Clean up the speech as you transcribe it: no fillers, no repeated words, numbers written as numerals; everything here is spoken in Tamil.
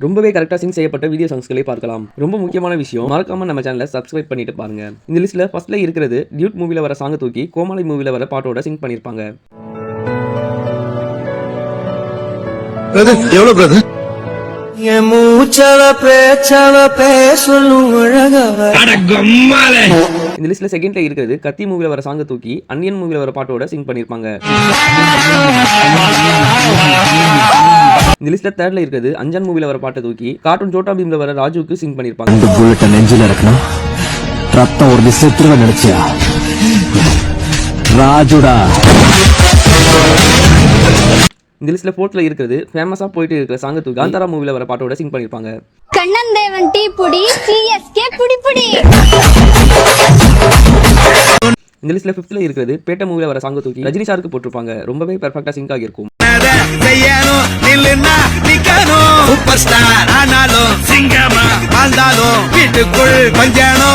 ரொம்பவே கரெக்டாக சிங் செய்யப்பட்ட வீடியோ சாங்ஸ்களை பார்க்கலாம். ரொம்ப முக்கியமான விஷயம், மறக்காம நம்ம சேனலை சப்ஸ்கிரைப் பண்ணிட்டு பாருங்க. இந்த லிஸ்ட்ல ஃபர்ஸ்ட்ல இருக்கிறது டியூட் மூவில வர சாங்கை தூக்கி கோமாளி மூவில வர பாட்டோட சிங் பண்ணிருப்பாங்க. எவ்வளவு பிரதர்? இந்த லிஸ்ட்ல செகண்ட்ல இருக்கிறது கத்தி மூவில வர சாங்கை தூக்கி அன்னியன் மூவில வர பாட்டோட சிங் பண்ணிருப்பாங்க. இந்த லிஸ்ட்ல தேர்ட்ல இருக்கிறது அஞ்சான் மூவில வர பாட்டை தூக்கி கார்ட்டூன் சோட்டா பீம்ல வர ராஜுக்கு சிங் பண்ணிருப்பாங்க. இந்த புல்லட்ட நெஞ்சில இருக்கணும், ரத்தம் ஒரு செத்துருவ நினைச்சியா? ராஜுடா. இந்த லிஸ்ட்ல ஃபோர்த்ல இருக்கிறது ஃபேமஸா போயிட்டு இருக்கிற சாங்கை தூக்கி காந்தாரா மூவில வர பாட்டோட சிங் பண்ணிருப்பாங்க. கண்ணன் தேவன் டீ புடி சிஎஸ்கே புடி புடி. இந்த லிஸ்ட்ல ஃபிஃப்த்ல இருக்கிறது பேட்ட மூவில வர சாங்கை தூக்கி ரஜினி சாருக்கு போட்டிருப்பாங்க. ரொம்பவே பெர்ஃபெக்ட்டா சிங்க் ஆகியிருக்கும். சூப்பர் ஸ்டார் ஆனாலும் சிங்கமா வாழ்ந்தாலும் வீட்டுக்குள் பஞ்சானோ